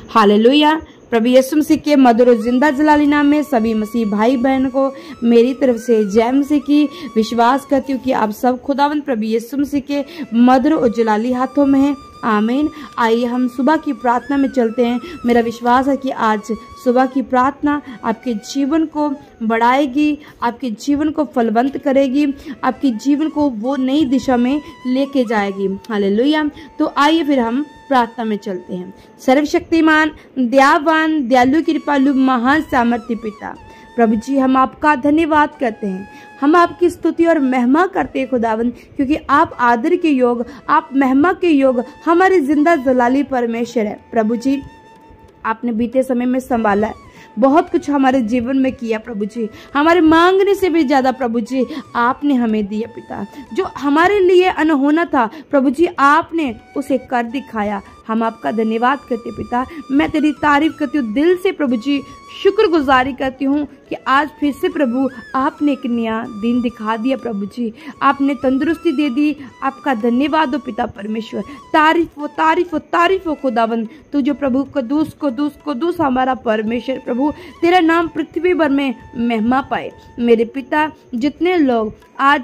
Hallelujah. प्रभु यीशु मसीह के मधुर और जिंदा जलाली नाम में सभी मसीह भाई बहन को मेरी तरफ से जय मसीह की। विश्वास करती हूँ कि आप सब खुदावंद प्रभु यीशु मसीह के मधुर और जलाली हाथों में हैं। आमीन। आइए हम सुबह की प्रार्थना में चलते हैं। मेरा विश्वास है कि आज सुबह की प्रार्थना आपके जीवन को बढ़ाएगी, आपके जीवन को फलवंत करेगी, आपके जीवन को वो नई दिशा में लेके जाएगी। हालेलुया। तो आइए फिर हम प्रार्थना में चलते हैं। सर्वशक्तिमान, दयावान, दयालु, कृपालु, महान सामर्थ्य पिता प्रभु जी, हम आपका धन्यवाद करते हैं। हम आपकी स्तुति और महिमा करते हैं खुदावंद, क्योंकि आप आदर के योग, आप महिमा के योग हमारे जिंदा जलाली परमेश्वर है। प्रभु जी, आपने बीते समय में संभाला है, बहुत कुछ हमारे जीवन में किया प्रभु जी, हमारे मांगने से भी ज्यादा प्रभु जी आपने हमें दिया पिता। जो हमारे लिए अनहोना था प्रभु जी, आपने उसे कर दिखाया। हम आपका धन्यवाद करते पिता। मैं तेरी तारीफ करती हूँ दिल से प्रभु जी, शुक्रगुजारी करती हूँ कि आज फिर से प्रभु आपने एक नया दिन दिखा दिया प्रभु जी, आपने तंदुरुस्ती दे दी। आपका धन्यवाद हो पिता परमेश्वर। तारीफ हो, तारीफ हो, तारीफ हो खुदावंद। तू जो प्रभु कदूस कदूस कदूस हमारा परमेश्वर प्रभु, तेरा नाम पृथ्वी भर में महिमा पाए। मेरे पिता, जितने लोग आज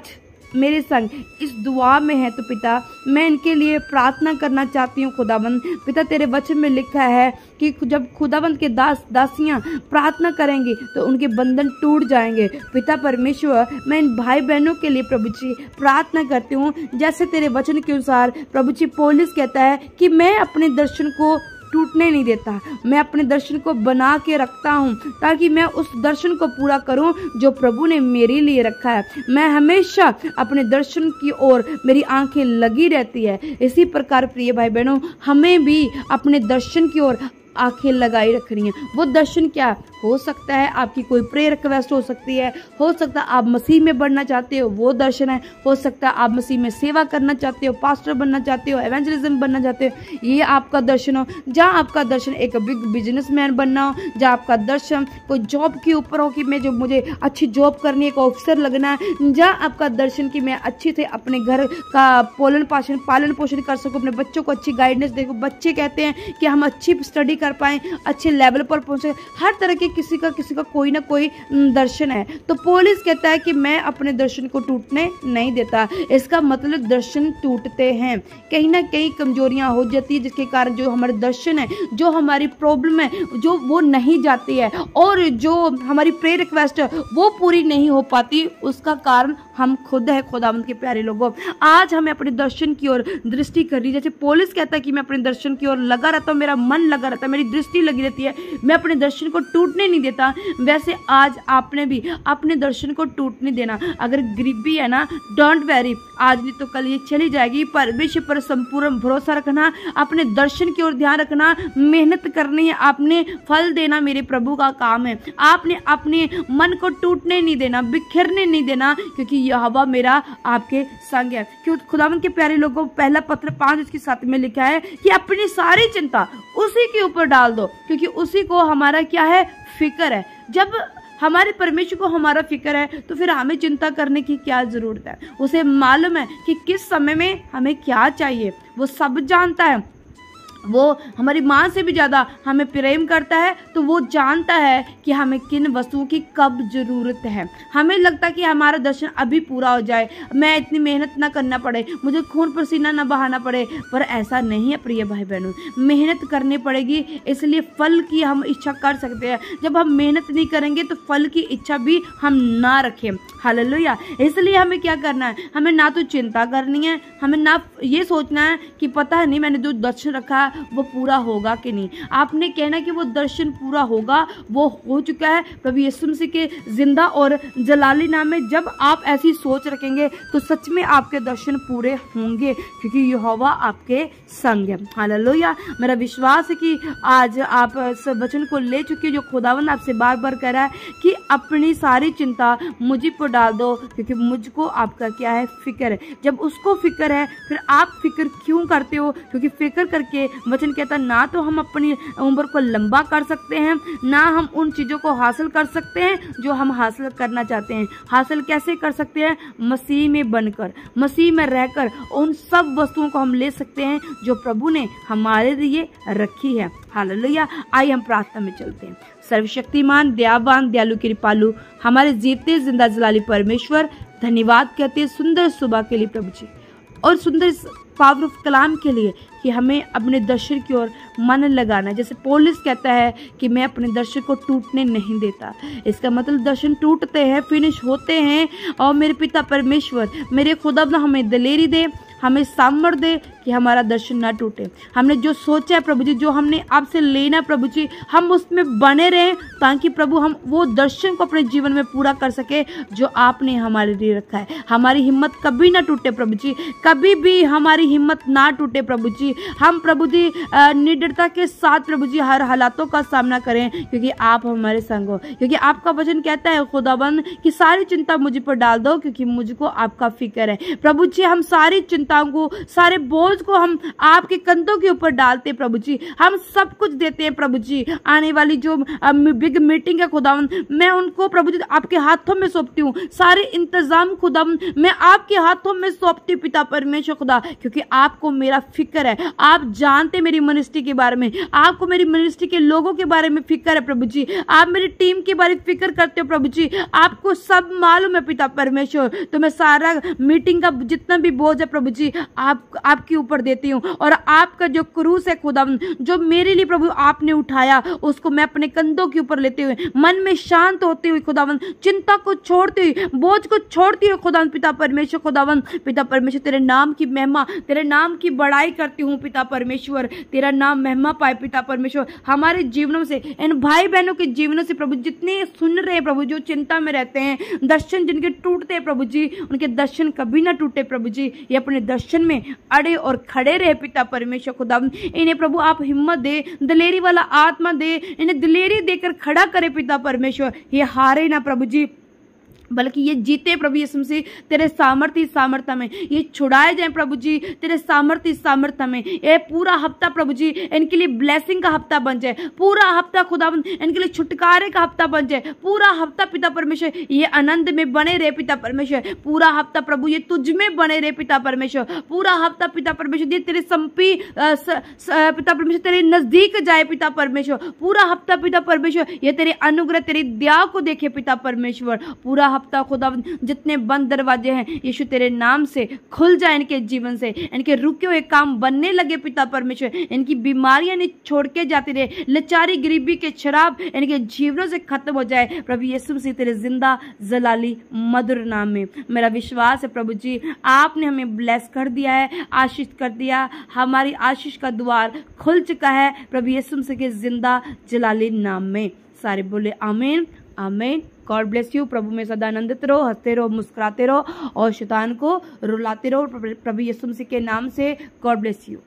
मेरे संग इस दुआ में है तो पिता, मैं इनके लिए प्रार्थना करना चाहती हूँ खुदावंद। पिता, तेरे वचन में लिखा है कि जब खुदावंद के दास दासियां प्रार्थना करेंगी तो उनके बंधन टूट जाएंगे। पिता परमेश्वर, मैं इन भाई बहनों के लिए प्रभु जी प्रार्थना करती हूँ, जैसे तेरे वचन के अनुसार प्रभु जी पौलुस कहता है कि मैं अपने दर्शन को टूटने नहीं देता, मैं अपने दर्शन को बना के रखता हूँ ताकि मैं उस दर्शन को पूरा करूँ जो प्रभु ने मेरे लिए रखा है। मैं हमेशा अपने दर्शन की ओर मेरी आंखें लगी रहती है। इसी प्रकार प्रिय भाई बहनों, हमें भी अपने दर्शन की ओर आंखें लगाई रखनी है। वो दर्शन क्या हो सकता है? आपकी कोई प्रेयर रिक्वेस्ट हो सकती है, हो सकता है आप मसीह में बढ़ना चाहते हो, वो दर्शन है। हो सकता है आप मसीह में सेवा करना चाहते हो, पास्टर बनना चाहते हो, एवेंजलिज्म बनना चाहते हो, ये आपका दर्शन हो। जहाँ आपका दर्शन एक बिग बिजनेसमैन बनना हो, जहाँ आपका दर्शन कोई जॉब के ऊपर हो कि मैं जो मुझे अच्छी जॉब करनी है, एक ऑफिसर लगना है, जहाँ आपका दर्शन कि मैं अच्छी से अपने घर का पालन पोषण कर सकूँ, अपने बच्चों को अच्छी गाइडेंस देखो। बच्चे कहते हैं कि हम अच्छी स्टडी कर पाए, अच्छे लेवल पर पहुंचे। हर तरह के किसी का कोई ना कोई दर्शन है। तो पौलुस कहता है कि मैं अपने दर्शन को टूटने नहीं देता। इसका मतलब दर्शन टूटते हैं, कहीं ना कहीं कमजोरियां हो जाती है, जिसके कारण जो हमारे दर्शन है, जो हमारी प्रॉब्लम है, जो वो नहीं जाती है, और जो हमारी प्रेयर रिक्वेस्ट है वो पूरी नहीं हो पाती। उसका कारण हम खुद है खुदावंद के प्यारे लोगों। आज हमें अपने दर्शन की ओर दृष्टि करनी। जैसे पौलुस कहता है कि मैं अपने दर्शन की ओर लगा रहता हूँ, मेरा मन लगा रहता है, मेरी दृष्टि लगी रहती है, मैं अपने दर्शन को टूटने नहीं देता। वैसे आज आपने भी अपने दर्शन को टूटने देना। अगर गरीबी है ना, डोंट वेरी, आज नहीं तो कल ये चली जाएगी। परमेश्वर पर संपूर्ण भरोसा रखना, अपने दर्शन की ओर ध्यान रखना, मेहनत करनी है, आपने फल देना मेरे प्रभु का काम है। आपने अपने मन को टूटने नहीं देना, बिखरने नहीं देना, क्योंकि यहोवा मेरा आपके संग है। क्यों खुदावंद के प्यारे लोगों, पहला पत्र 5:7 में लिखा है कि अपनी सारी चिंता उसी के ऊपर डाल दो, क्योंकि उसी को हमारा क्या है, फिक्र है। जब हमारे परमेश्वर को हमारा फिक्र है तो फिर हमें चिंता करने की क्या जरूरत है। उसे मालूम है कि किस समय में हमें क्या चाहिए, वो सब जानता है। वो हमारी माँ से भी ज़्यादा हमें प्रेम करता है, तो वो जानता है कि हमें किन वस्तुओं की कब ज़रूरत है। हमें लगता है कि हमारा दर्शन अभी पूरा हो जाए, मैं इतनी मेहनत ना करना पड़े, मुझे खून पसीना ना बहाना पड़े, पर ऐसा नहीं है प्रिय भाई बहनों। मेहनत करनी पड़ेगी, इसलिए फल की हम इच्छा कर सकते हैं। जब हम मेहनत नहीं करेंगे तो फल की इच्छा भी हम ना रखें। हालेलुया। इसलिए हमें क्या करना है, हमें ना तो चिंता करनी है, हमें ना ये सोचना है कि पता नहीं मैंने जो दर्शन रखा वो पूरा होगा कि नहीं। आपने कहना कि वो दर्शन पूरा होगा, वो हो चुका है प्रभु यीशु मसीह के जिंदा और जलाली नाम में। जब आप ऐसी सोच रखेंगे तो सच में आपके दर्शन पूरे होंगे, क्योंकि यहोवा आपके संग है। हालेलुया। मेरा विश्वास है कि आज आप सब वचन को ले चुके, जो खुदावंद आपसे बार बार कह रहा है कि अपनी सारी चिंता मुझे पर डाल दो, क्योंकि मुझको आपका क्या है, फिक्र है। जब उसको फिक्र है फिर आप फिक्र क्यों करते हो, क्योंकि फिक्र करके वचन कहता है ना तो हम अपनी उम्र को लंबा कर सकते हैं, ना हम उन चीज़ों को हासिल कर सकते हैं जो हम हासिल करना चाहते हैं। हासिल कैसे कर सकते हैं? मसीह में बनकर, मसीह में रहकर उन सब वस्तुओं को हम ले सकते हैं जो प्रभु ने हमारे लिए रखी है। हालेलुया। आइए हम प्रार्थना में चलते हैं। सर्वशक्तिमान, दयावान, दयालु, कृपालु हमारे जीते जिंदा जलाली परमेश्वर, धन्यवाद कहते हैं सुंदर सुबह के लिए प्रभु जी, और सुंदर पावर ऑफ कलाम के लिए कि हमें अपने दर्शन की ओर मन लगाना है। जैसे पौलुस कहता है कि मैं अपने दर्शन को टूटने नहीं देता। इसका मतलब दर्शन टूटते हैं, फिनिश होते हैं। और मेरे पिता परमेश्वर, मेरे खुदा हमें दिलेरी दे, हमें सामर्थ दे कि हमारा दर्शन ना टूटे। हमने जो सोचा है प्रभु जी, जो हमने आपसे लेना प्रभु जी, हम उसमें बने रहें ताकि प्रभु हम वो दर्शन को अपने जीवन में पूरा कर सके जो आपने हमारे लिए रखा है। हमारी हिम्मत कभी ना टूटे प्रभु जी, कभी भी हमारी हिम्मत ना टूटे प्रभु जी। हम प्रभु जी निडरता के साथ प्रभु जी हर हालातों का सामना करें, क्योंकि आप हमारे संग हो। क्योंकि आपका वचन कहता है खुदाबंद कि सारी चिंता मुझ पर डाल दो, क्योंकि मुझको आपका फिक्र है प्रभु जी। हम सारी चिंताओं को, सारे बोझ को हम आपके कंधों के ऊपर डालते प्रभु जी। हम सब कुछ देते हैं प्रभु जी। आने वाली जो बिग मीटिंग है खुदावंद, मैं उनको प्रभु जी आपके हाथों में सौंपती हूँ। सारे इंतजाम खुदावंद मैं आपके हाथों में सौंपती हूँ पिता परमेश्वर खुदा, क्योंकि आपको मेरा फिक्र है। आप जानते मेरी मिनिस्ट्री के बारे में, आपको मेरी मिनिस्ट्री के लोगों के बारे में फिक्र है प्रभु जी। आप मेरी टीम के बारे में फिक्र करते हो प्रभु जी। आपको सब मालूम है पिता परमेश्वर। तो मैं सारा मीटिंग का जितना भी बोझ है प्रभु जी आपके ऊपर देती हूँ। और आपका जो क्रूस है खुदावंद, जो मेरे लिए प्रभु आपने उठाया, उसको मैं अपने कंधों के ऊपर लेते हुए मन में शांत होते हुए खुदावंद, चिंता को छोड़ती हुई, बोझ को छोड़ती हुई खुदावंद पिता परमेश्वर खुदावंद, पिता परमेश्वर तेरे नाम की महिमा, तेरे नाम की बड़ाई करती हूँ पिता परमेश्वर। तेरा नाम महिमा पाए पिता परमेश्वर हमारे जीवनों से, इन भाई बहनों के जीवनों से प्रभु, जितने सुन रहे हैं प्रभु, जो चिंता में रहते हैं, दर्शन जिनके टूटते हैं प्रभु जी, उनके दर्शन कभी ना टूटे प्रभु जी। ये अपने दर्शन में अड़े और खड़े रहे पिता परमेश्वर खुदा। इन्हें प्रभु आप हिम्मत दे, दिलेरी वाला आत्मा दे, इन्हें दिलेरी देकर खड़ा करे पिता परमेश्वर। ये हारे ना प्रभु जी, बल्कि ये जीते प्रभु यीशु मसीह तेरे सामर्थ्य में, ये छुड़ाए जाए प्रभु जी तेरे सामर्थ्य में। ये पूरा हफ्ता प्रभु जी इनके लिए ब्लेसिंग का हफ्ता बन जाए, पूरा हफ्ता खुदावंद इनके लिए छुटकारे का हफ्ता बन जाए। पूरा हफ्ता पिता परमेश्वर ये आनंद में बने रहे पिता परमेश्वर। पूरा हफ्ता प्रभु ये तुझ में बने रहे पिता परमेश्वर। पूरा हफ्ता पिता परमेश्वर ये तेरे संपी पिता परमेश्वर तेरे नजदीक जाए पिता परमेश्वर। पूरा हफ्ता पिता परमेश्वर ये तेरे अनुग्रह, तेरी दया को देखे पिता परमेश्वर। पूरा हफ्ता खुदा जितने बंद दरवाजे हैं यीशु तेरे नाम से खुल जाए इनके जीवन से, इनके रुके हुए काम बनने लगे पिता परमेश्वर। इनकी बीमारियां नहीं छोड़ के जाती रहे, लाचारी गरीबी के शराब इनके जीवनों से खत्म हो जाए प्रभु यीशु मसीह तेरे जिंदा जलाली मधुर नाम में। मेरा विश्वास है प्रभु जी आपने हमें ब्लेस कर दिया है, आशीष कर दिया, हमारी आशीष का द्वार खुल चुका है प्रभु यीशु मसीह के जिंदा जलाली नाम में। सारे बोले आमीन आमीन। God bless you. प्रभु में सदा आनंदित रहो, हंसते रहो, मुस्कुराते रहो और शैतान को रुलाते रहो प्रभु यीशु मसीह के नाम से। God bless you.